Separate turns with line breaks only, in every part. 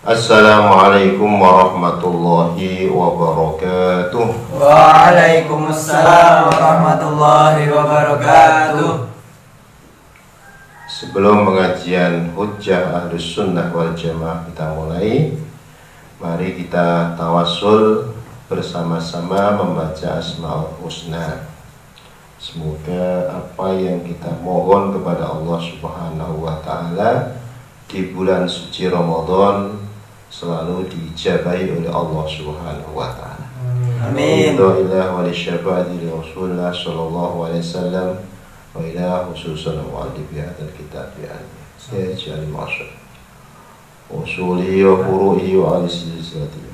Assalamualaikum warahmatullahi wabarakatuh.
Waalaikumsalam warahmatullahi wabarakatuh.
Sebelum pengajian Hujjah Ahlus Sunnah wal Jamaah kita mulai, mari kita tawassul bersama-sama membaca Asmaul Husna. Semoga apa yang kita mohon kepada Allah Subhanahu wa Ta'ala di bulan suci Ramadan selalu diijabahi oleh Allah Subhanahu wa Ta'ala.
Amin.
Alhamdulillah wa li syafa'ati li Rasulullah sallallahu alaihi wasallam wa ila khususan mu'allif hadal kitab ya Sayyid al-Mashar usuli wa furu'i wa al-silsilati.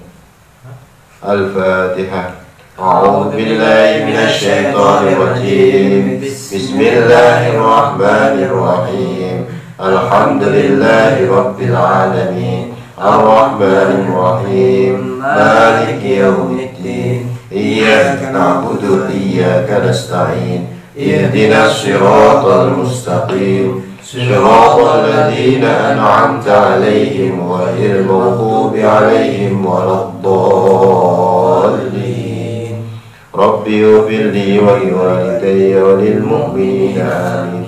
Al-Fatihah. A'udzu billahi minasy syaithanir rajim. Bismillahirrahmanirrahim. Alhamdulillahi rabbil alamin. Ar-Rahmanir Rahim. Maliki yaumiddin. Iyyaka na'budu wa iyyaka nasta'in. Ihdinas siratal mustaqim. Siratal ladzina an'amta 'alaihim ghairil maghdubi 'alaihim waladdallin. Rabbi ighfirli wa liwalidayya wa lil mu'minina amin.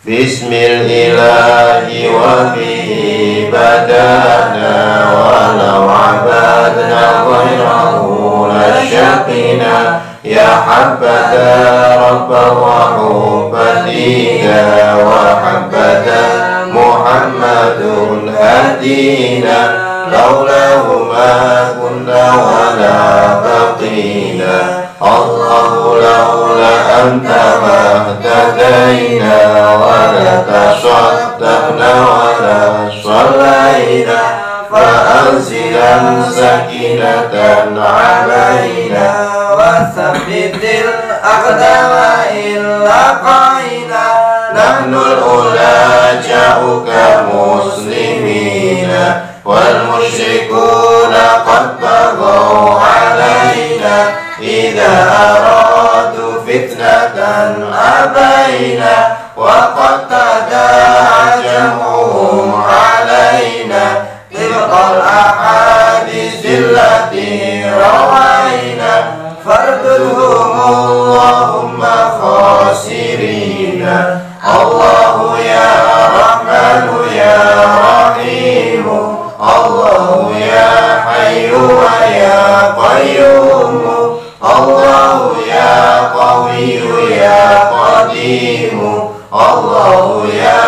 Bismillahi wa bihi badana wa law abadna ghayrahu la syaqina ya habbada rabba wa hubadina wa habbada Muhammadun hadina laulahu ma kunna wa la baqina Allahu laula anta mahtadaina wa la tasaddaqna wa la sallaina fa anzilan sakinatan alaina wa thabbitil aqdama illa qaina nahnul ula ja'uka muslimina wal musyrikuna qad baghaw alaina idza aradu fitnatan abaina wa qad tada'a jam'uhum alaina tilqal ahadits allati rawaina fardudhum Allahumma khasirina Allahu ya Rahmanu ya Rahimu Allahu ya Hayyu wa ya Qayyumu Allahu ya Qawiyyu ya Qadimu Allahu ya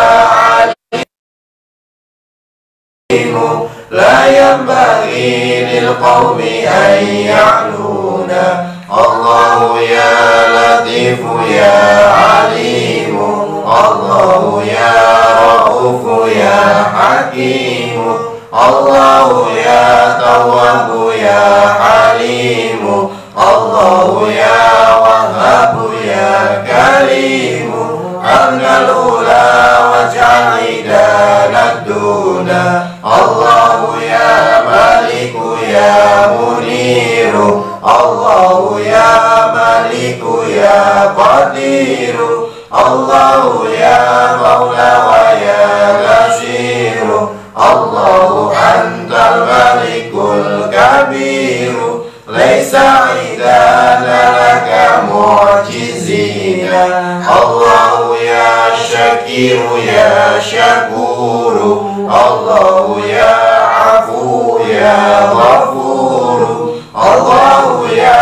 Alimu la yanbaghi lil qawmi an ya'luna Allahu ya Latifu ya Alimu Allahu ya Ra'ufu ya Hakimu Allahu ya Tawwabu ya Halimu Allahu ya Wahhabu ya Karimu Abnal ula waj'al idanad duna Allahu ya Maliku ya Muniru Allahu ya Maliku ya Qadiru Allahu ya Maula wa ya Nasiru Allahu antal malikul kabiru Laisa idana laka mu'jizina Allahu ya Syakiru ya Syakuru Allahu ya Afu ya Ghafuru Allahu ya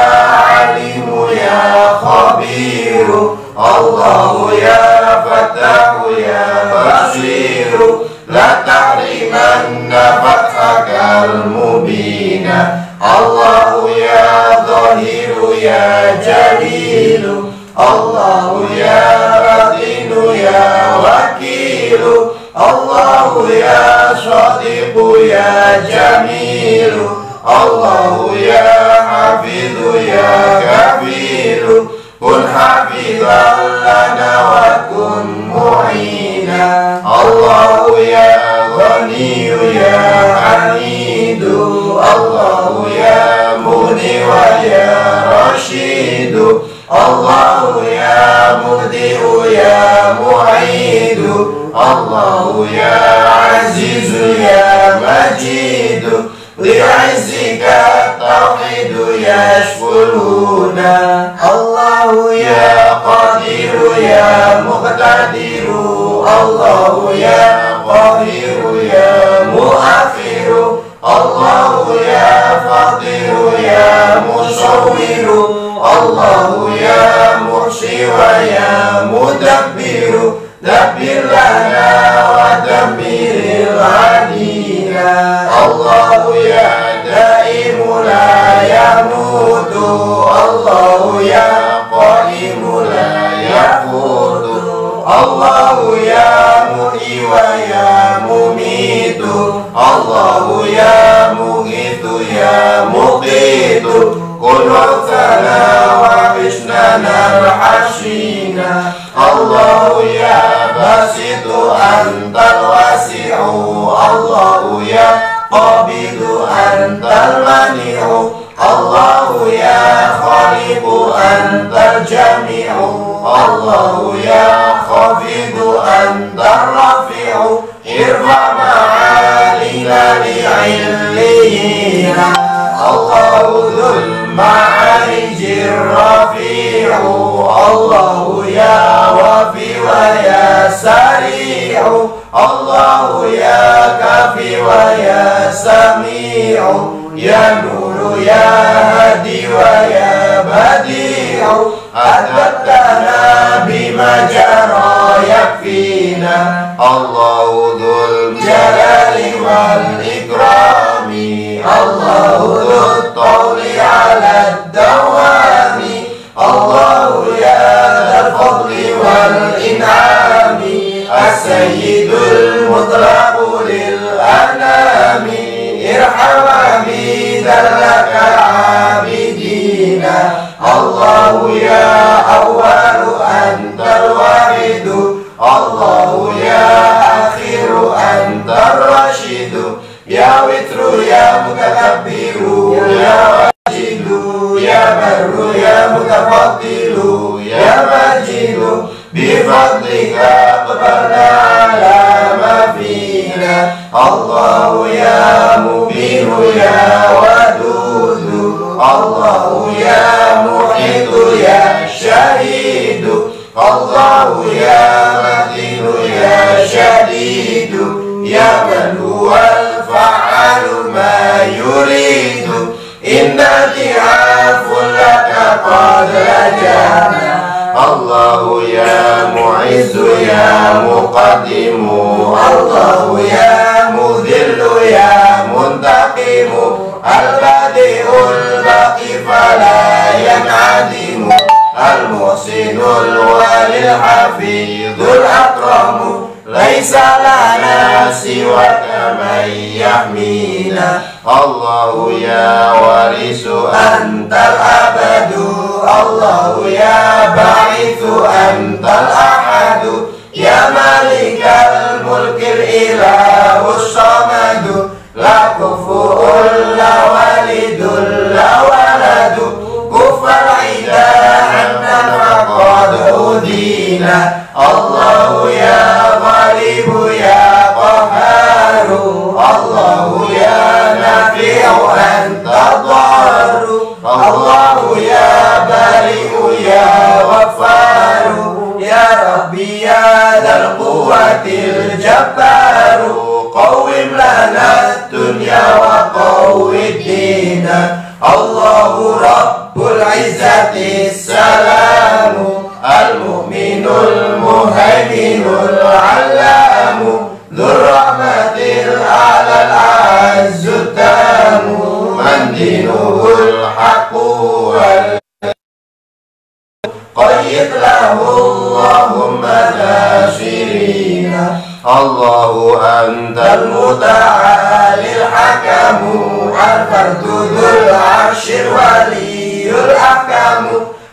Alimu ya Khabiru Allahu ya Fatahu ya Basiru La tahrimanna fathakal mubina Allahu ya Zahiru ya Jalilu Allahu ya Batinu ya Wakilu Allahu ya Shadiqu ya Jamilu Allahu ya Hafidhu ya Kafiru Kun hafidhan lana wa kun mu'ina Allahu ya Ghaniyu ya Hamidu Allahu ya Muni wa ya Rashidu Allahu ya Mudi'u ya Mu'idu Allahu ya Azizu ya
علينا الله يا دائم لا يموت الله يا قائم لا يفوت الله يا محيي ويا مميت الله يا مغيث يا مقيت كن وقتنا وحشننا الحشينا الله يا باسط أنت الواسع الله يا قابض أنت المانع الله يا خالق أنت الجميع الله يا خافض أنت الرافع ارفع معالينا لعلينا الله ذو المعارج الرفيع الله يا وافي ويا سريع الله يا كافي ويا سميع يا نور يا هادي ويا بديع أدبتنا بما جرى يكفينا الله ذو الجلال والإكرام الله ذو الطول على الدوام الله يا ذا الفضل والإنعام السيد المطلق للأنام ارحم عبيدا لك عابدين الله يا أول أنت الواحد الله يا آخر أنت الرشيد يا وتر يا متكبر يا واجد يا بر يا متفضل يا مجيد بفضلك أقبلنا على ما فينا الله يا مبين يا ودود الله يا محيط يا شهيد الله يا متين يا شديد يا من هو الفعال ما يريد إن ضعاف لك قد رجعنا الله يا معز يا مقدم الله يا مذل يا منتقم البديع الباقي فلا ينعدم المحسن الوالي الحفيظ الأكرم ليس لنا سواك من يحمينا الله يا وارث أنت الأبد الله يا باعث أنت الأحد يا مالك الملك الإله الصمد لا كفؤ لا والد لا ولد كف العدا عنا فقد أودينا الله يا غالب يا قهار الله يا نافع أنت الضار الله يا بريء يا غفار يا ربي يا ذا القوة الجبار قوم لنا الدنيا وقوم الدين الله رب العزة السلام المؤمن المهيمن العلام ذو الرحمة الأعلى العز التام من دينه الحق قيد له اللهم ناصرين الله أنت المتعالي الحكم الفرد ذو العرش الولي الأحكم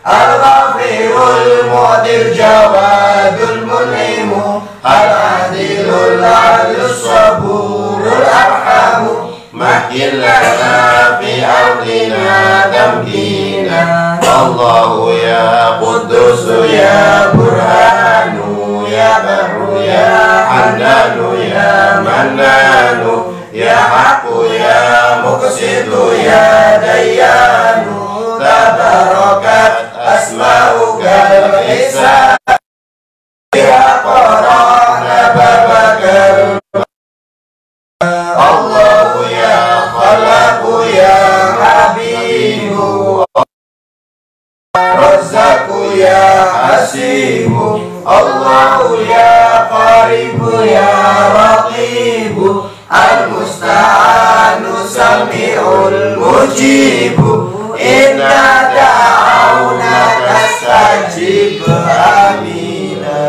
الغفير المعطي الجواد المنعم العادل العدل الصبور الأرحم مكن لنا في أرضنا تمكينا الله يا قدوس يا برهان يا بر يا حنان يا منان يا حق يا مقسط يا ديان تباركت أسماؤك الحسان يا قرآن بابك الله يا خلق يا حبيب رزاق يا حسيب الله يا قريب يا رقيب habibu, al-musta'anu sami'ul mujibu, inna da'awna tastajib amina.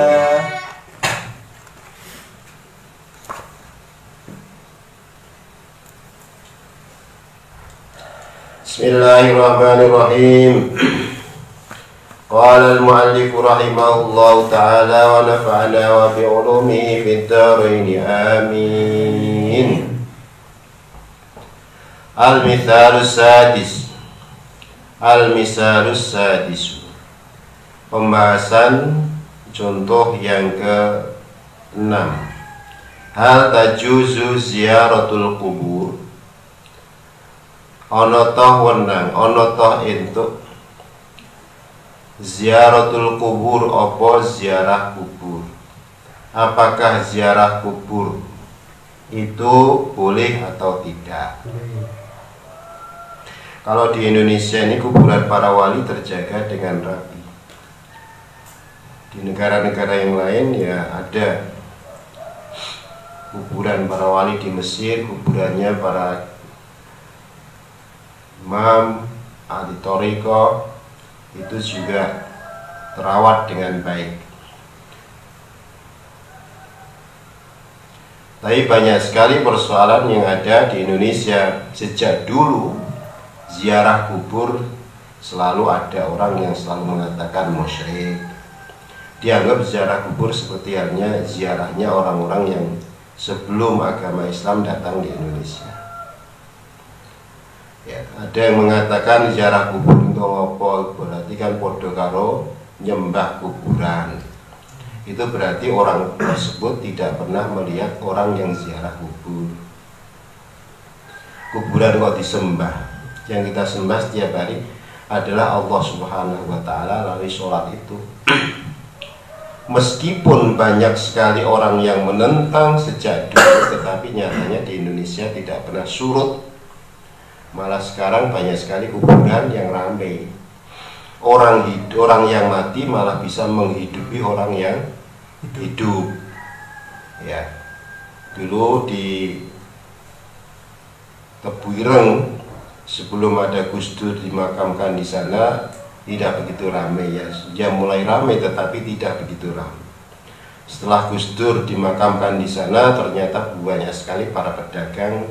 Bismillahirrahmanirrahim. Qala al-mu'allif rahimahullahu ta'ala wa nafa'ana wa bi'ulumihi fid dharain amin. Al-mithalus sadis. Al-misalus sadis. Pembahasan contoh yang ke-6. Hal tajuzu ziyaratul kubur. Ana toh wenang, ana toh entuk ziaratul kubur, apa ziarah kubur. Apakah ziarah kubur itu boleh atau tidak? Kalau di Indonesia ini kuburan para wali terjaga dengan rapi. Di negara-negara yang lain ya ada kuburan para wali. Di Mesir kuburannya para imam, ahli thariqah itu juga terawat dengan baik. Tapi banyak sekali persoalan yang ada di Indonesia. Sejak dulu ziarah kubur selalu ada orang yang selalu mengatakan musyrik. Dianggap ziarah kubur seperti halnya ziarahnya orang-orang yang sebelum agama Islam datang di Indonesia. Ya, ada yang mengatakan ziarah kubur itu apa? Berarti kan podo karo nyembah kuburan. Itu berarti orang tersebut tidak pernah melihat orang yang ziarah kubur. Kuburan kok disembah? Yang kita sembah setiap hari adalah Allah Subhanahu wa ta'ala melalui sholat itu. Meskipun banyak sekali orang yang menentang sejak dulu, tetapi nyatanya di Indonesia tidak pernah surut. Malah sekarang banyak sekali kuburan yang ramai. Orang yang mati malah bisa menghidupi orang yang hidup. Ya, dulu di Tebuireng sebelum ada Gus Dur dimakamkan di sana tidak begitu ramai ya. Dia mulai ramai tetapi tidak begitu ramai. Setelah Gus Dur dimakamkan di sana, ternyata banyak sekali para pedagang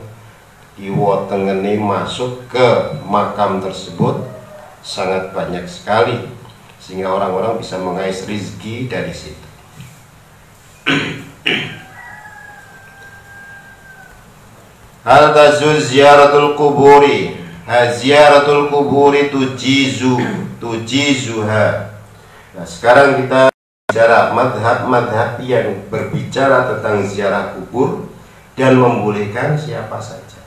kiwa tengene masuk ke makam tersebut sangat banyak sekali, sehingga orang-orang bisa mengais rezeki dari situ. Hal tazuz ziyaratul kuburi. Ziyaratul kuburi tujizuha. Nah, sekarang kita bicara madhab yang berbicara tentang ziarah kubur dan membolehkan siapa saja.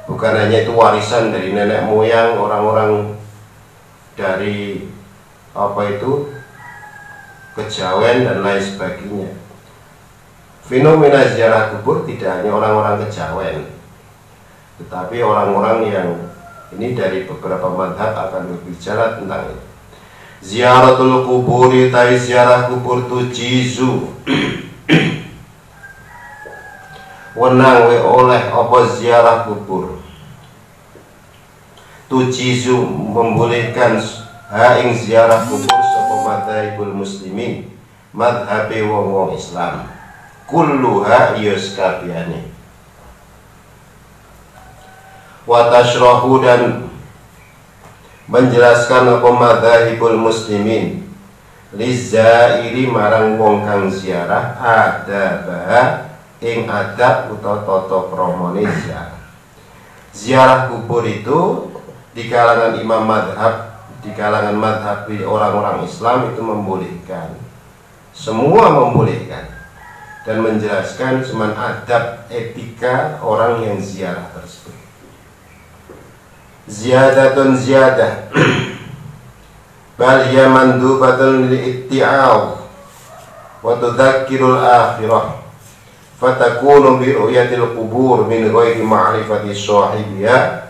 Bukan hanya itu warisan dari nenek moyang, orang-orang dari kejawen dan lain sebagainya. Fenomena ziarah kubur tidak hanya orang-orang kejawen, tetapi orang-orang yang ini dari beberapa madhab akan berbicara tentang itu. Ziyaratul kuburi tai ziarah kubur tujizu. Wenang we oleh apa ziarah kubur. Tujizu membolehkan ing ziarah kubur sapa madzhabul muslimin, madhabe wong-wong Islam. Kulluha yus kabiyane. Wa tashrahu dan menjelaskan apa madzhabul muslimin lizairi marang wong kang ziarah adabah ing adab utawa tata kramane ziarah. Ziarah kubur itu di kalangan imam madhab, di kalangan madhab orang-orang Islam itu membolehkan. Semua membolehkan dan menjelaskan cuman adab etika orang yang ziarah tersebut. Ziyadatun ziyadah bal hiya mandubatun lil itti'aw wa tudzakkirul akhirah fatakunu bi ru'yatil qubur min ghairi ma'rifati sahibiha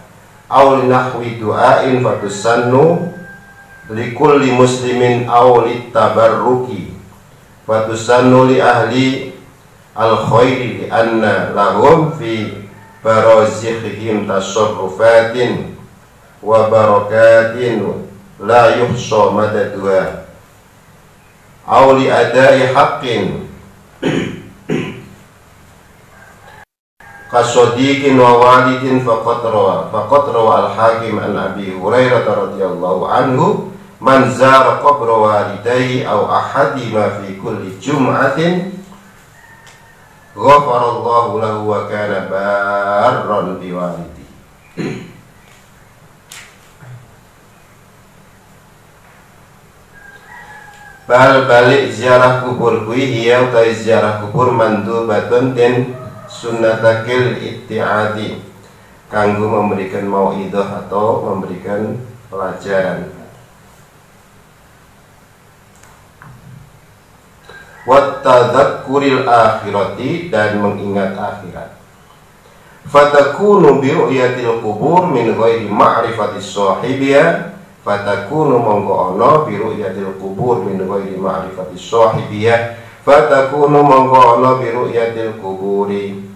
aw nahwi du'ain fatusannu likulli muslimin aw litabarruki wa tusannu li ahli al-khairi li anna lahum fi barazikhihim tasarrufatin wa barakatin la yuhsa madaduha aw li adai haqqin kasodikin wa walidin faqad rawa al-hakim an Abi Hurairah radhiyallahu anhu man zara qabra walidayhi aw ahadima fi kulli jum'atin ghafarallahu lahu wa kana barran biwalidi. Balik ziarah kubur kuwi hiya utawi ziarah kubur mandubatun den sunnatakil itti'adi kanggo memberikan mauidhah atau memberikan pelajaran. Wa tadhakkuril akhirati dan mengingat akhirat. Fatakunu bi ru'yatil qubur min ghairi ma'rifati sahibiha fatakunu mongko ana bi ru'yatil qubur min ghairi ma'rifati sahibiha fatakunu mongko ana bi ru'yatil quburi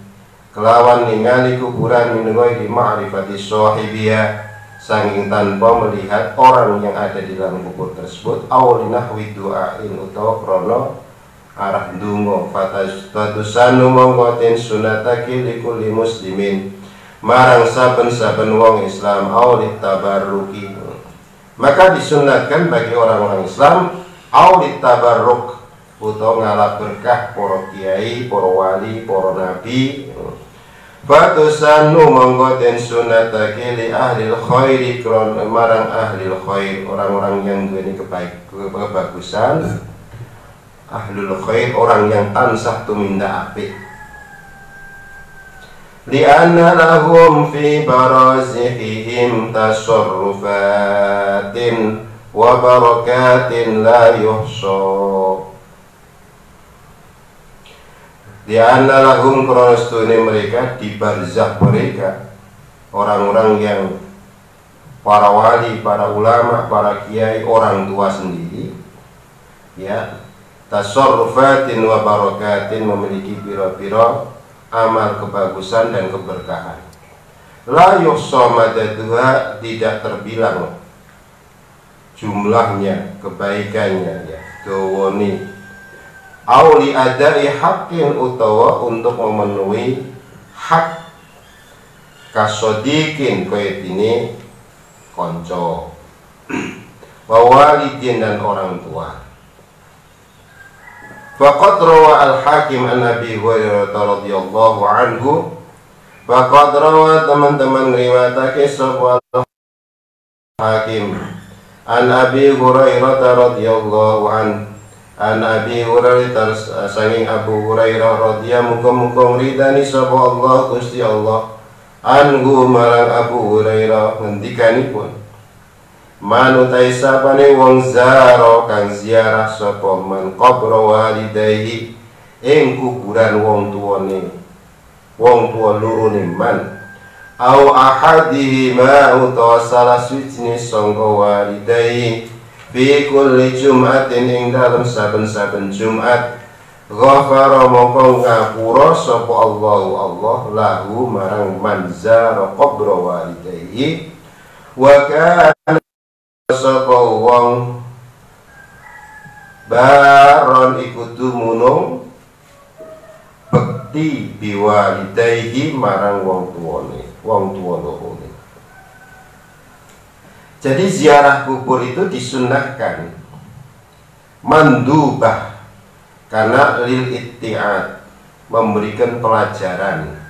kelawan ningali kuburan min ghairi ma'rifati sahibiha saking tanpa melihat orang yang ada di dalam kubur tersebut aw linahwi du'ain utawa krana arah dungo fatusanu mongkotin sunataki likulli muslimin marang saben-saben wong Islam aulit tabarruki maka disunatkan bagi orang-orang Islam aulit tabarruk utawa ngalap berkah para kiai, para wali, para nabi. Fatusanu mongkotin sunataki li ahli khairi marang ahli khair orang-orang yang duweni kebagusan. Ahlul khair orang yang tansah tuminda apik li'anna lahum fi barazihim tasarrufatin wa barakatin la yuhsa li'anna lahum karena mereka di barzah mereka orang-orang yang para wali, para ulama, para kiai, orang tua sendiri ya tasarrufatin wa barakatin memiliki pira-pira amal kebagusan dan keberkahan. La yuhsa madaduha tidak terbilang jumlahnya, kebaikannya ya. Dawani auli adai haqqin utawa untuk memenuhi hak kasodikin kaya ini konco wa walidin dan orang tua. Faqad rawa al-Hakim an Abi Hurairah radhiyallahu anhu. Faqad rawa teman-teman riwayatake sapa Hakim an Abi Hurairah radhiyallahu an Abi Hurairah saking Abu Hurairah radhiyallahu muga-muga ridani sapa Allah Gusti Allah anhu marang Abu Hurairah ngendikanipun manutai sapane wong zaro kang ziarah sapa man qabra walidayhi ing kuburan wong tuane wong tua lurune man au ahadihima utawa salah suci sangka walidayhi fi kulli jum'atin ing dalem saben-saben Jumat ghafara mongko ngapura sapa Allah lahu marang man zaro qabra walidayhi wa kana sapa wong baron iku dumunung bekti biwalidayhi marang wong tuane, wong tua lorone. Jadi ziarah kubur itu disunahkan mandubah karena lil itti'ad memberikan pelajaran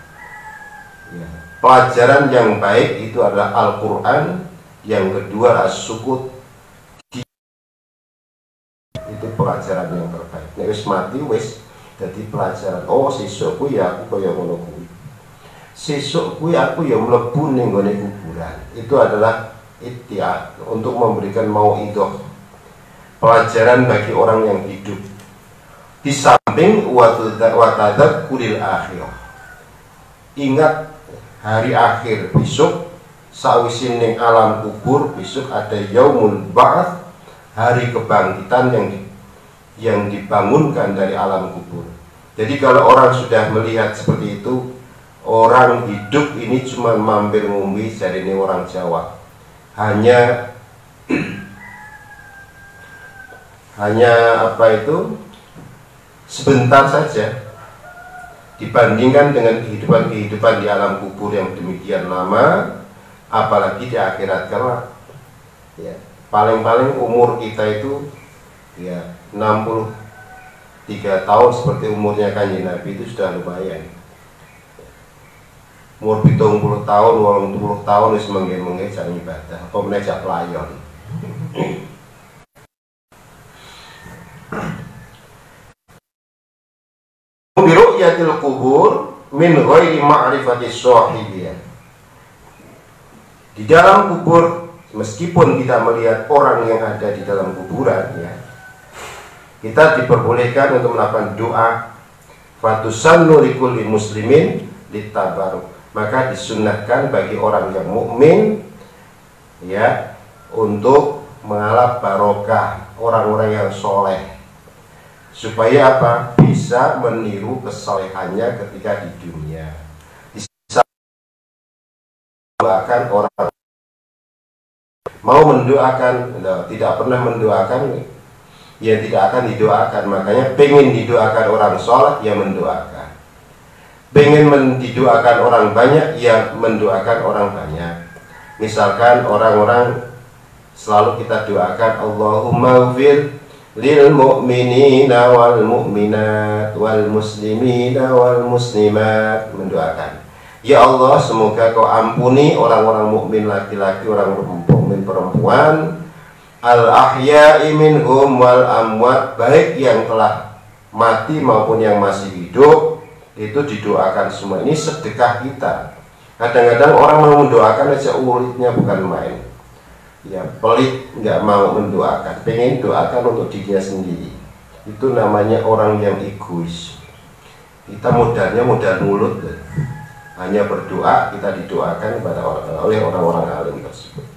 ya. Pelajaran yang baik itu adalah Al-Quran. Yang kedua as-sukut itu pelajaran yang terbaik. Nek wis mati wis dadi pelajaran. Oh sesuk kuwi aku kaya ngono kuwi. Sesuk kuwi aku ya mlebu ning gone kuburan. Itu adalah itti'ad untuk memberikan mauidhah. Pelajaran bagi orang yang hidup. Di samping wa tadzakkuril akhirah. Ingat hari akhir besok. Sawisin ning alam kubur besok ada yaumul ba'ats hari kebangkitan yang dibangunkan dari alam kubur. Jadi kalau orang sudah melihat seperti itu, orang hidup ini cuma mampir ngumbi, jadi ini orang Jawa, hanya apa itu, sebentar saja dibandingkan dengan kehidupan di alam kubur yang demikian lama, apalagi di akhirat kelak. Ya, paling-paling umur kita itu ya 63 tahun seperti umurnya Kanjeng Nabi, itu sudah lumayan. Umur 70 tahun, 80 tahun wis mengge-mengge jan ibadah, apa meneh jak pelayon. Biru'yatil kubur min ghairi ma'rifati shahibiyah. Di dalam kubur, meskipun kita melihat orang yang ada di dalam kuburan, ya, kita diperbolehkan untuk melakukan doa fatusannu likulli muslimin litabaruk. Maka disunnahkan bagi orang yang mukmin, ya, untuk mengalap barokah orang-orang yang soleh, supaya apa? Bisa meniru kesolehannya ketika di dunia. Bisa mendoakan orang, mau mendoakan, tidak pernah mendoakan, ya tidak akan didoakan. Makanya pengen didoakan orang soleh, ya mendoakan. Pengen didoakan orang banyak, ya mendoakan orang banyak. Misalkan orang-orang selalu kita doakan, Allahumma ghfir lil mu'minina wal mu'minat wal muslimina wal muslimat, mendoakan, ya Allah, semoga kau ampuni orang-orang mukmin laki-laki, orang mukmin perempuan, al ahya'i minhum wal amwat, baik yang telah mati maupun yang masih hidup, itu didoakan semua. Ini sedekah kita. Kadang-kadang orang mau mendoakan aja ulitnya bukan main, ya, pelit, nggak mau mendoakan, pengen doakan untuk dirinya sendiri. Itu namanya orang yang egois. Kita modalnya modal mulut, hanya berdoa, kita didoakan oleh orang-orang alim tersebut.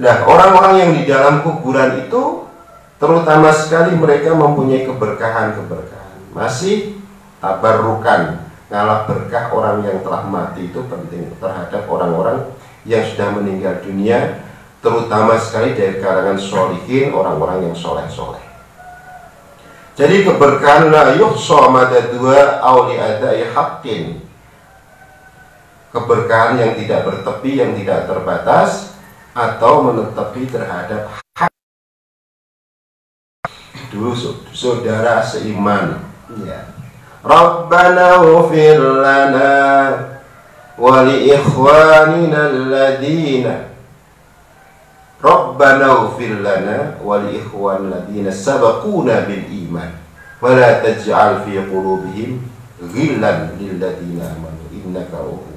Nah, orang-orang yang di dalam kuburan itu terutama sekali mereka mempunyai keberkahan-keberkahan. Masih tabarrukan, ngalah berkah orang yang telah mati itu penting terhadap orang-orang yang sudah meninggal dunia, terutama sekali dari kalangan sholihin, orang-orang yang soleh-soleh. Jadi keberkahan la yuhsa madadua auli adai haqqin, keberkahan yang tidak bertepi, yang tidak terbatas, atau menetepi terhadap hak. Dulu saudara seiman, ya, Rabbana ghfir lana wa li ikhwanina alladhina Rabbana ghfir lana wa li ikhwanina alladhina sabaquna bil iman wa la taj'al fi qulubihim ghillan lil ladzina amanu innaka ra'ufur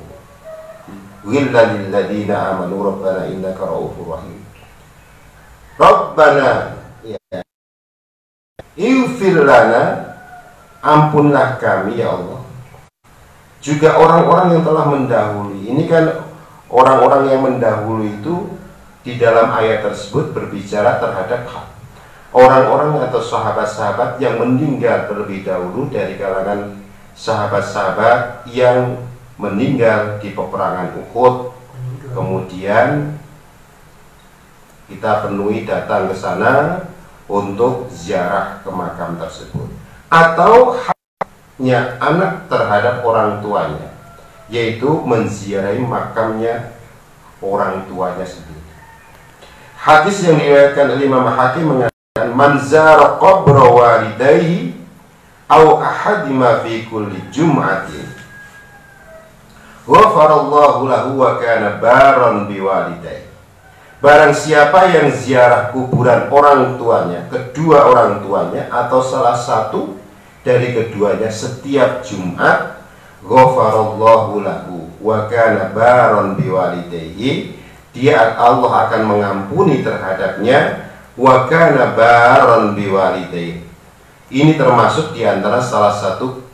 ghillan lil ladzina amanu rabbana innaka ra'ufur rahim. Rabbana, ya, ighfir lana, ampunlah kami ya Allah, juga orang-orang yang telah mendahului. Ini kan orang-orang yang mendahului itu di dalam ayat tersebut berbicara terhadap orang-orang atau sahabat-sahabat yang meninggal terlebih dahulu dari kalangan sahabat-sahabat yang meninggal di peperangan Uhud. Kemudian kita penuhi datang ke sana untuk ziarah ke makam tersebut, atau haknya anak terhadap orang tuanya, yaitu menziarahi makamnya orang tuanya sendiri. Hadis yang diriwayatkan oleh Imam Hakim mengatakan, man zara qabra walidayhi aw ahadima fi kulli jum'atin ghafarallahu lahu wa kana baran biwalidayhi. Barang siapa yang ziarah kuburan orang tuanya, kedua orang tuanya, atau salah satu dari keduanya setiap Jumat, ghafarallahu lahu wa kana baron biwalidayhi, dia Allah akan mengampuni terhadapnya, wa kana baron biwalidayhi. Ini termasuk diantara salah satu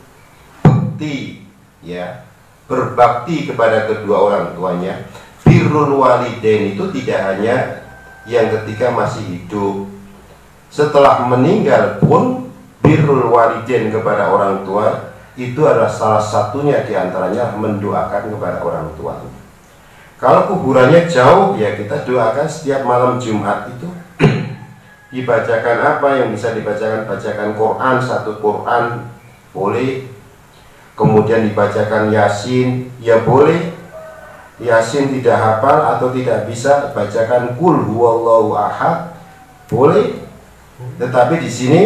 bukti, ya, berbakti kepada kedua orang tuanya. Birrul walidain itu tidak hanya yang ketika masih hidup, setelah meninggal pun birrul walidain kepada orang tua itu adalah salah satunya diantaranya mendoakan kepada orang tua. Kalau kuburannya jauh, ya kita doakan setiap malam Jumat itu dibacakan apa yang bisa dibacakan, bacakan Quran, satu Quran boleh, kemudian dibacakan Yasin, ya boleh. Yasin tidak hafal atau tidak bisa, bacakan Qul huwallahu ahad, boleh. Tetapi di sini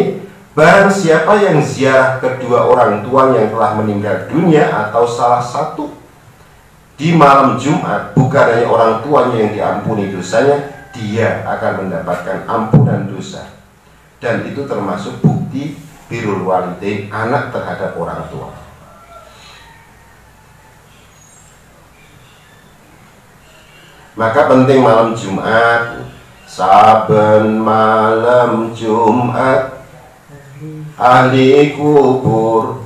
barang siapa yang ziarah kedua orang tua yang telah meninggal dunia atau salah satu di malam Jumat, bukan hanya orang tuanya yang diampuni dosanya, dia akan mendapatkan ampunan dosa. Dan itu termasuk bukti birrul walidain, anak terhadap orang tua. Maka penting malam Jumat, saben malam Jumat ahli kubur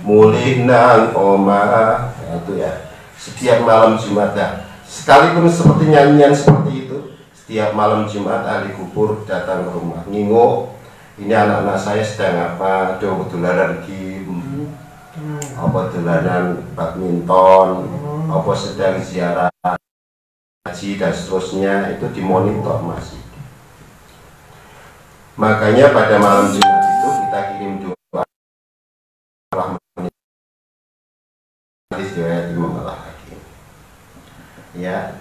mulih nang omah, itu ya. Setiap malam Jumat ya. Sekalipun seperti nyanyian seperti itu, setiap malam Jumat ahli kubur datang ke rumah. Ngingo, ini anak-anak saya sedang apa? Ada dolanan game, apa dolanan badminton, apa sedang ziarah haji dan seterusnya, itu dimonitor masih. Makanya pada malam Jumat itu kita kirim doa riwayat Imam Al-Hakim. Ya.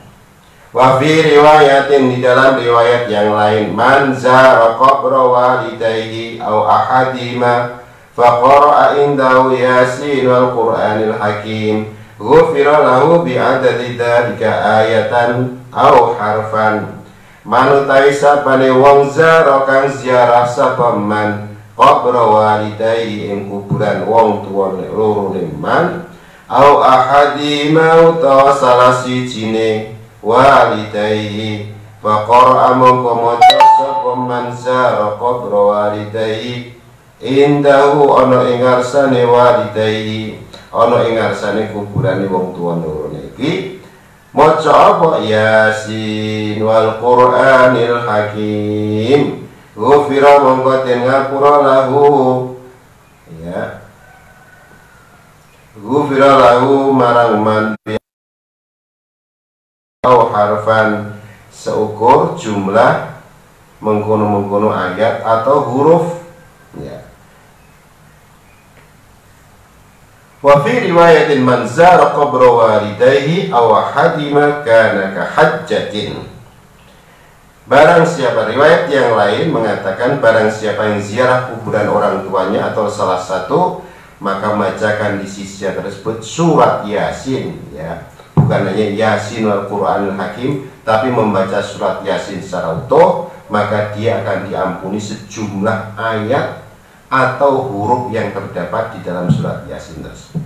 Wa fi riwayatin, di dalam riwayat yang lain, man zara qabra walidayhi aw ahadima faqara'a indahu Yasin wal Qur'anil Hakim ghufira lahu bi'adadi dzalika ayatan aw harfan. Manutai sapane wong zara kang ziarah sapa man qabra walidayhi ing kuburan wong tuwa loro man au ahadima utawa salah sijine walidayhi faqara mongko maca sapa man zara qabra walidayhi indahu ana ing ngarsane walidayhi, ana ing ngarsane kuburane wong tuwa loro iki maca apa Yasin wal Qur'anil Hakim ghufira mongko den ngapura lahu, ya, ghufira lahu marang man au harfan seukur jumlah mengkono-mengkono ayat atau huruf, ya. Wa fi riwayatin man zara qabra walidayhi aw hadima kana ka hajjatin. Barang siapa, riwayat yang lain mengatakan barang siapa yang ziarah kuburan orang tuanya atau salah satu, maka membacakan di sisi tersebut surat Yasin, ya. Bukan hanya Yasin wal Qur'anil Hakim, tapi membaca surat Yasin secara utuh, maka dia akan diampuni sejumlah ayat atau huruf yang terdapat di dalam surat Yasin tersebut.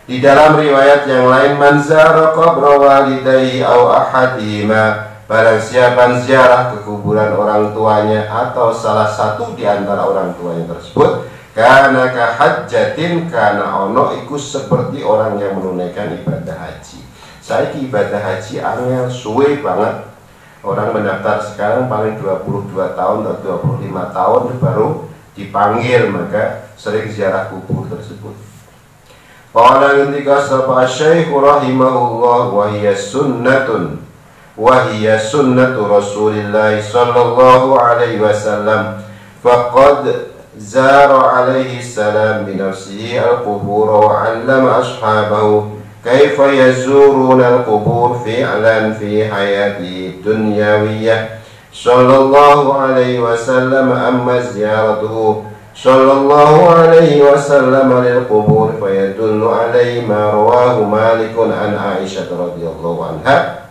Di dalam riwayat yang lain, man zara qabra walidayhi aw ahadihima, barang siapa ziarah ke kuburan orang tuanya atau salah satu di antara orang tuanya tersebut, kana ka hajjatin, kana ono iku seperti orang yang menunaikan ibadah haji. Saiki ibadah haji angel suwe banget. Orang mendaftar sekarang paling 22 tahun atau 25 tahun baru dipanggil, maka sering ziarah kubur tersebut. Qala ketika sapa Syekh rahimahullah, wa hiya sunnatun wa hiya sunnatu Rasulillah sallallahu alaihi wasallam faqad zara alaihi salam bi nafsihi al-qubur wa 'allama ashabahu kaifa yazuruna al-qubur fi'lan fi hayati dunyawiyah sallallahu alaihi wasallam. Amma ziyaratuhu sallallahu alaihi wasallam lil qubur fayadullu alaihi ma rawahu Malikun an Aisyah radhiyallahu anha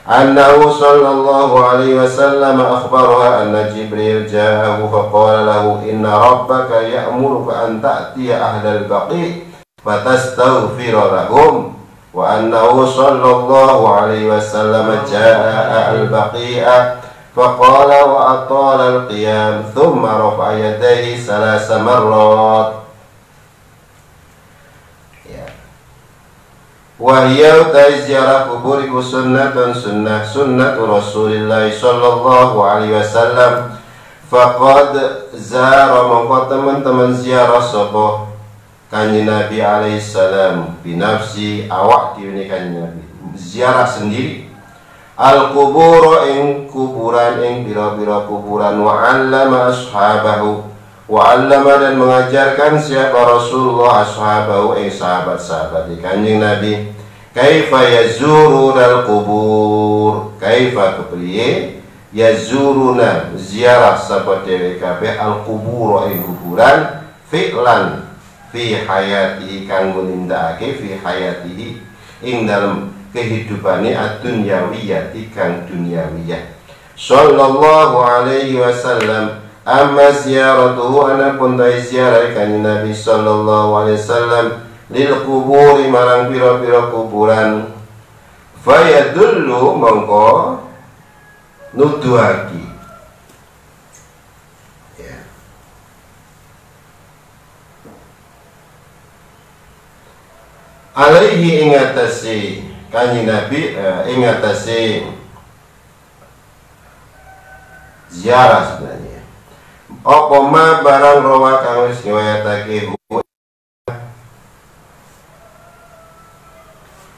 annahu sallallahu alaihi wasallam akhbaraha anna Jibril ja'ahu faqala lahu inna rabbaka ya'muruka an ta'tiya ahlal baqi fatastaghfira lahum wa annahu sallallahu alaihi wasallam ja'a al-baqi'a faqala wa atala al-qiyam thumma rafa'a yadayhi salasa marrat. Wahya utai ziarah kubur iku sunnatun sunnatu Rasulillah sallallahu alaihi wasallam. Faqad zara mongko teman-teman ziarah sapa Kanjeng Nabi alaihi salam binafsi awak dhewe Kanjeng Nabi ziarah sendiri al kubur ing kuburan ing pira-pira kuburan wa 'allama ashabahu wa 'allama dan mengajarkan siapa Rasulullah ashabahu ing sahabat-sahabat Kanjeng Nabi kaifa yazuru dal kubur kaifa kepriye yazuruna ziarah sapa dhewe kabeh al kubur ing kuburan fi'lan fi hayatihi kanggo nindakake fi hayatihi ing dalem kehidupane ad-dunyawiyah kang dunyawiyah sallallahu alaihi wasallam. Amma ziyaratuhu ana pun dai ziarah Kanjeng Nabi sallallahu alaihi wasallam lil kuburi marang pira-pira kuburan fayadullu mongko nuduhaki ya. Alaihi ingatasi Kanjeng Nabi ingatasi ziarah sebenarnya apa ma barang rawa kang wis riwayatake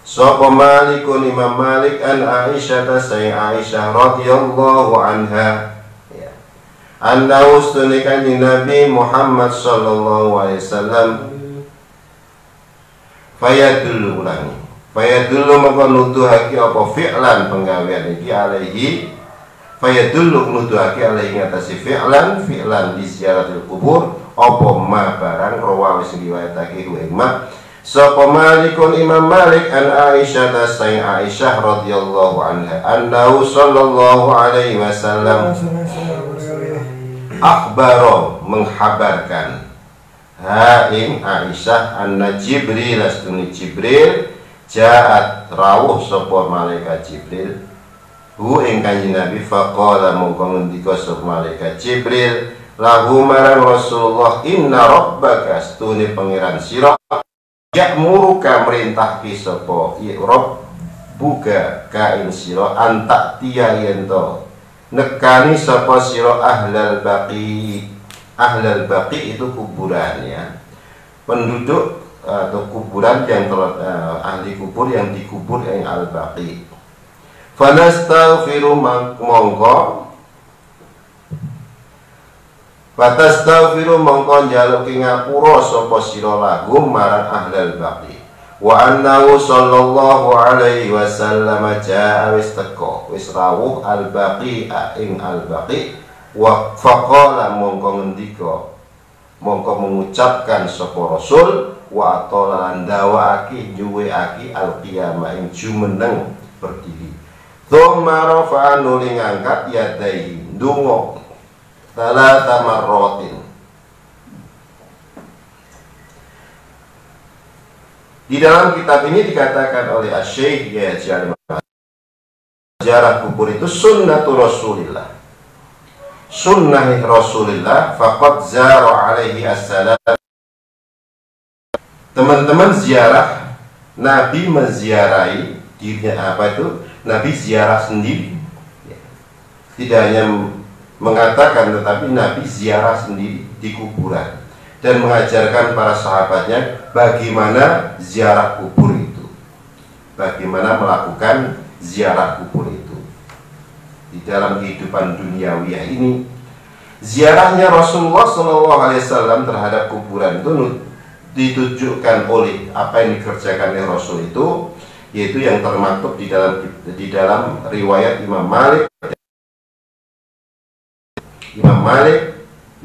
sapa Malikun Imam Malik an Aisyah sayyi Aisyah radhiyallahu anha ya anna ustuni Kanjeng Nabi Muhammad sallallahu alaihi wasallam fayadullu ulangi fayadullu maka nuduhake apa fi'lan penggawean iki alaihi fayadullu nuduhake alaihi ngatasi fi'lan di ziaratil kubur apa ma barang rawa wis riwayatake ing ma sapa Malikun Imam Malik an Aisyah sayyi Aisyah radhiyallahu anha annahu sallallahu alaihi wasallam akhbaro menghabarkan ha ing Aisyah anna Jibril astuni Jibril jaat rawuh sapa malaikat Jibril hu ing Kanjeng Nabi faqala mongko ngendika sapa malaikat Jibril lahu marang Rasulullah inna rabbaka astuni pangeran sira ya'muruka merintahki sapa Rabb buka kain sira antak tiya yento nekani sapa sira ahlal baqi itu kuburan ya penduduk atau kuburan yang ahli kubur yang dikubur yang al-baqi fanastaghfiru mongko fatastaghfiru mongko njaluki ngapura sapa sira lahum marang ahlal baqi wa annahu sallallahu alaihi wasallam jaa wis teko wis rawuh al-baqi ing al-baqi wa faqala mongko ngendika mongko mengucapkan sapa Rasul wa atalan dawaaki juweaki al-qiyamah ing jumeneng berdiri tsumma rafa'a nuli ngangkat yadaihi ndonga salata marratin. Di dalam kitab ini dikatakan oleh Asy-Syaikh ziarah kubur itu sunnatu Rasulillah sunnah Rasulillah faqad zara alaihi assalam. Teman-teman ziarah Nabi menziarahi dirinya apa itu Nabi ziarah sendiri tidak hanya mengatakan tetapi Nabi ziarah sendiri di kuburan dan mengajarkan para sahabatnya bagaimana ziarah kubur itu, bagaimana melakukan ziarah kubur itu di dalam kehidupan duniawi ini. Ziarahnya Rasulullah SAW terhadap kuburan itu ditujukan oleh apa yang dikerjakan oleh Rasul itu, yaitu yang termaktub di dalam riwayat Imam Malik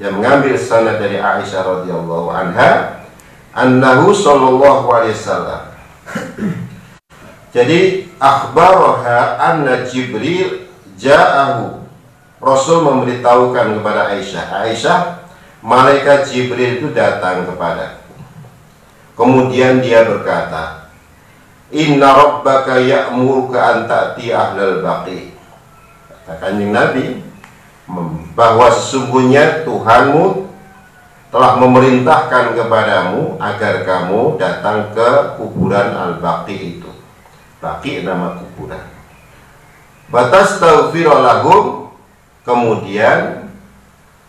yang mengambil sanad dari Aisyah radhiyallahu anha annahu sallallahu alaihi wasallam. Jadi akhbaraha anna Jibril ja'ahu. Rasul memberitahukan kepada Aisyah, malaikat Jibril itu datang kepada. Kemudian dia berkata, inna rabbaka ya'muruka an ta'ti ahlal baqi. Kata Kanjeng Nabi bahwa sesungguhnya Tuhanmu telah memerintahkan kepadamu agar kamu datang ke kuburan al-baqi itu. Baqi nama kuburan. Fatastaghfira lahum, kemudian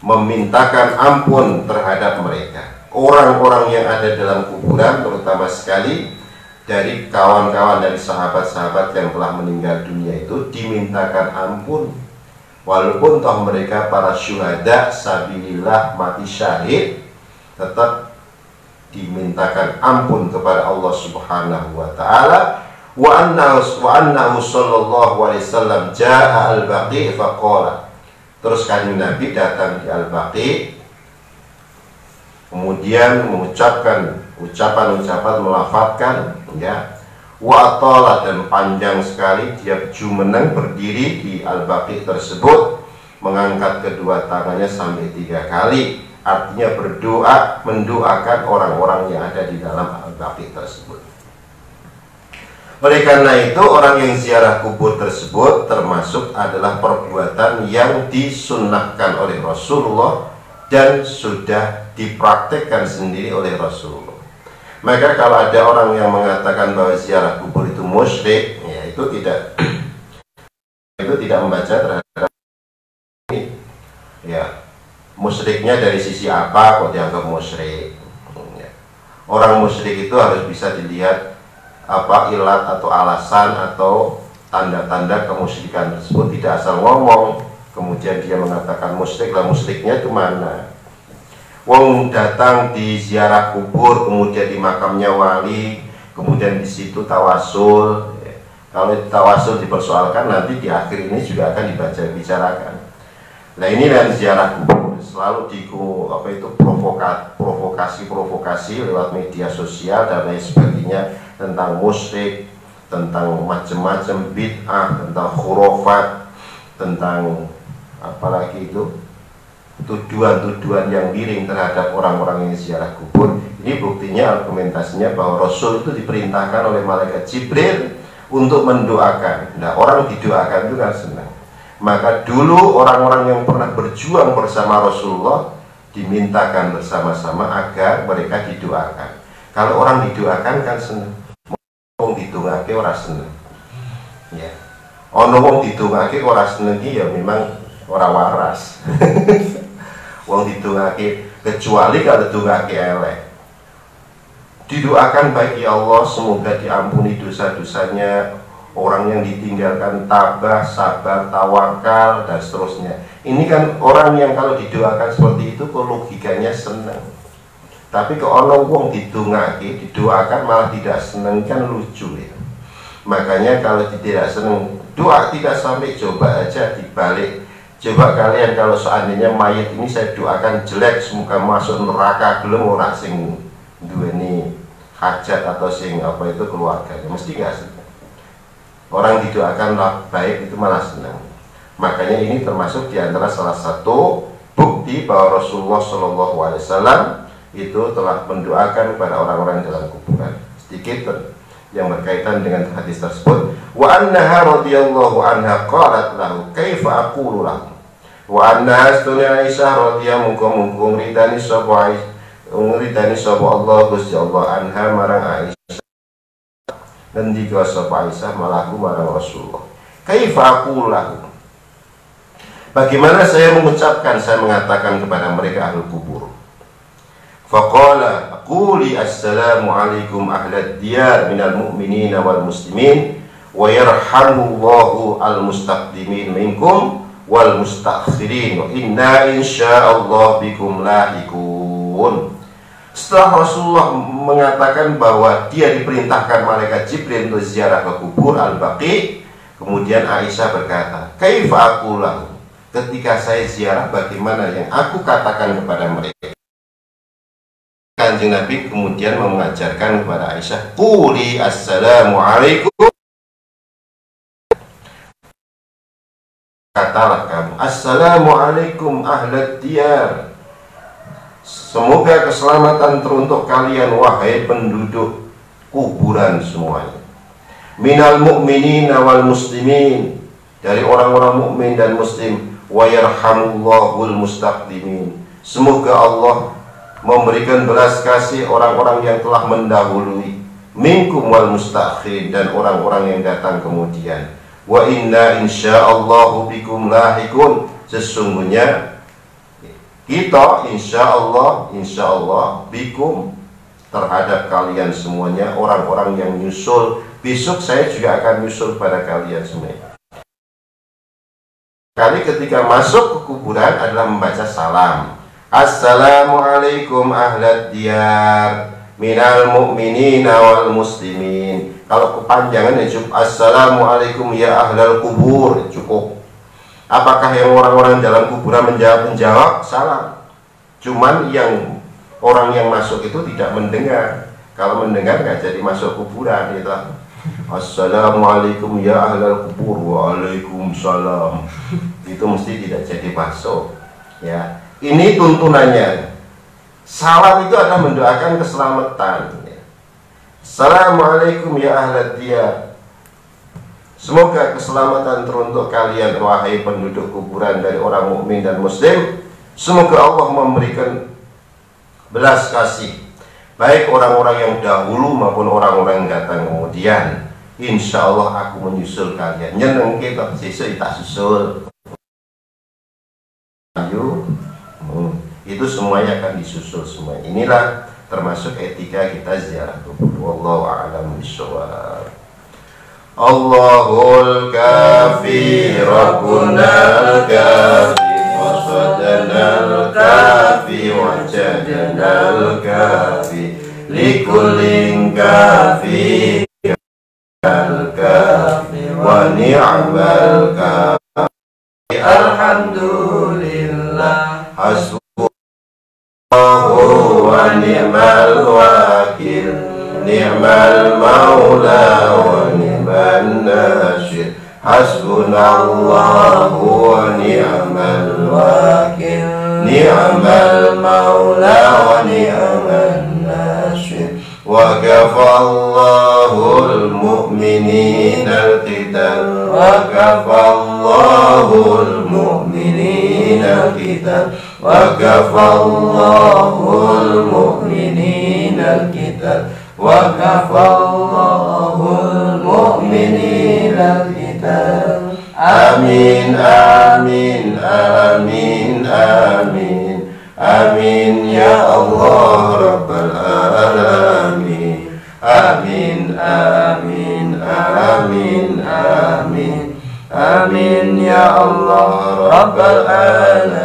memintakan ampun terhadap mereka. Orang-orang yang ada dalam kuburan, terutama sekali dari kawan-kawan dari sahabat-sahabat yang telah meninggal dunia itu, dimintakan ampun. Walaupun toh mereka para syuhada sabilillah, mati syahid, tetap dimintakan ampun kepada Allah Subhanahu wa taala. Wa annahu sallallahu alaihi wasallam jaa al-Baqi faqala. Terus kanjeng Nabi datang di Al-Baqi, kemudian mengucapkan ucapan-ucapan, melafadzkan, ya, wa atala, dan panjang sekali dia jumeneng berdiri di Al-Baqi tersebut, mengangkat kedua tangannya sampai 3 kali, artinya berdoa, mendoakan orang-orang yang ada di dalam Al-Baqi tersebut. Oleh karena itu, orang yang ziarah kubur tersebut termasuk adalah perbuatan yang disunnahkan oleh Rasulullah dan sudah dipraktekkan sendiri oleh Rasulullah. Maka kalau ada orang yang mengatakan bahwa ziarah kubur itu musyrik, ya itu tidak membaca terhadap ini. Ya, musyriknya dari sisi apa kok dianggap musyrik? Ya. Orang musyrik itu harus bisa dilihat apa ilat atau alasan atau tanda-tanda kemusyrikan tersebut, tidak asal ngomong kemudian dia mengatakan musyrik. Lah musyriknya itu mana? Wong datang di ziarah kubur, kemudian di makamnya wali, kemudian di situ tawasul. Kalau tawasul dipersoalkan, nanti di akhir ini juga akan bicarakan. Nah ini dan ziarah kubur selalu provokasi lewat media sosial dan lain sebagainya, tentang musyrik, tentang macam-macam bid'ah, tentang khurafat, tentang apalagi itu tuduhan-tuduhan yang miring terhadap orang-orang yang ziarah kubur. Ini buktinya, argumentasinya bahwa Rasul itu diperintahkan oleh malaikat Jibril untuk mendoakan. Nah, orang didoakan itu kan senang. Maka dulu orang-orang yang pernah berjuang bersama Rasulullah dimintakan bersama-sama agar mereka didoakan. Kalau orang didoakan kan senang. Wong didongake ora seneng. Ya. Ana wong didongake ora seneng ya memang ora waras. Wong didongake, kecuali kalau didongake elek. Didoakan bagi Allah semoga diampuni dosa-dosanya, orang yang ditinggalkan tabah, sabar, tawakal, dan seterusnya. Ini kan orang yang kalau didoakan seperti itu kok logikanya senang. Tapi kalau orang wong didongake, didoakan malah tidak senang, kan lucu ya. Makanya kalau tidak senang, doa tidak sampai, coba aja dibalik. Coba kalian kalau seandainya mayat ini saya doakan jelek, semoga masuk neraka, belum orang sing duweni hajat atau sing apa itu keluarganya, mesti gak senang. Orang didoakan baik itu malah senang. Makanya ini termasuk diantara salah satu bukti bahwa Rasulullah SAW itu telah mendoakan kepada orang-orang dalam kuburan. Sedikit yang berkaitan dengan hadis tersebut. Wa annaha radhiyallahu anha qalat lahu kaifa aqulu lahu. Wa annaha astuna Aisyah radhiyallahu mungkum ridani sapa Allah Gusti Allah anha marang Aisyah. Ngendika sapa Aisyah malahu marang Rasulullah. Kaifa aqulu lahu. Bagaimana saya mengucapkan, saya mengatakan kepada mereka ahli kubur. Faqala quli assalamu alaikum ahlad diyar minal mu'minina wal muslimin wa yarhamullahu al mustaqdimin minkum wal mustaakhirin wa inna insyaallah bikum lahikun. Setelah Rasulullah mengatakan bahwa dia diperintahkan malaikat Jibril untuk ziarah ke kubur Al-Baqi, kemudian Aisyah berkata, kaifa aqulahu, ketika saya ziarah bagaimana yang aku katakan kepada mereka. Kanjeng Nabi kemudian mengajarkan kepada Aisyah, quli assalamu alaikum, katalah kamu assalamu alaikum ahlad diyar, semoga keselamatan teruntuk kalian wahai penduduk kuburan semuanya, minal mu'minina wal muslimin, dari orang-orang mukmin dan muslim, wa yarhamullahul mustaqdimin, semoga Allah memberikan belas kasih orang-orang yang telah mendahului, minkum wal mustakhirin, dan orang-orang yang datang kemudian. Wa inna insyaallahu bikum lahikun, sesungguhnya kita insyaallah bikum, terhadap kalian semuanya, orang-orang yang nyusul. Besok saya juga akan nyusul pada kalian semuanya. Kali ketika masuk ke kuburan adalah membaca salam. Assalamualaikum ahlad diyar minal mu'minina wal muslimin. Kalau kepanjangan ya cukup assalamualaikum ya ahlal kubur, cukup. Apakah yang orang-orang dalam kuburan menjawab salam? Cuman yang orang yang masuk itu tidak mendengar. Kalau mendengar nggak jadi masuk kuburan itu. Assalamualaikum ya ahlal kubur, waalaikumsalam. Itu mesti tidak jadi masuk. Ya, ini tuntunannya. Salam itu adalah mendoakan keselamatan. Assalamualaikum ya ahlad diyar, semoga keselamatan teruntuk kalian wahai penduduk kuburan dari orang mukmin dan muslim. Semoga Allah memberikan belas kasih baik orang-orang yang dahulu maupun orang-orang yang datang kemudian. Insya Allah aku menyusul kalian. Nyeneng kita sesuk tak susul. Ayo, itu semuanya akan disusul semua. Inilah termasuk etika kita ziarah kubur. Wallahu a'lam bishawab. Allahul kafi Rabbunal kafi wasadanal kafi wajadnal kafi likullin kafi al-kafi wa ni'mal kafi. Alhamdulillah hasbunallahu wa ni'mal wakil, ni'mal maula wa ni'man nasir. Hasbunallahu wa ni'mal wakil, ni'mal maula wa ni'man nasir. Wa kafallahul mu'minina al-qital, wa kafallahul mu'minina al-qital, wa kafallahul mu'minina al-qital, wa kafallahul mu'minina al-qital. Amin amin amin amin amin ya Allah rabbal alamin. Amin amin amin amin amin ya Allah rabbal alamin.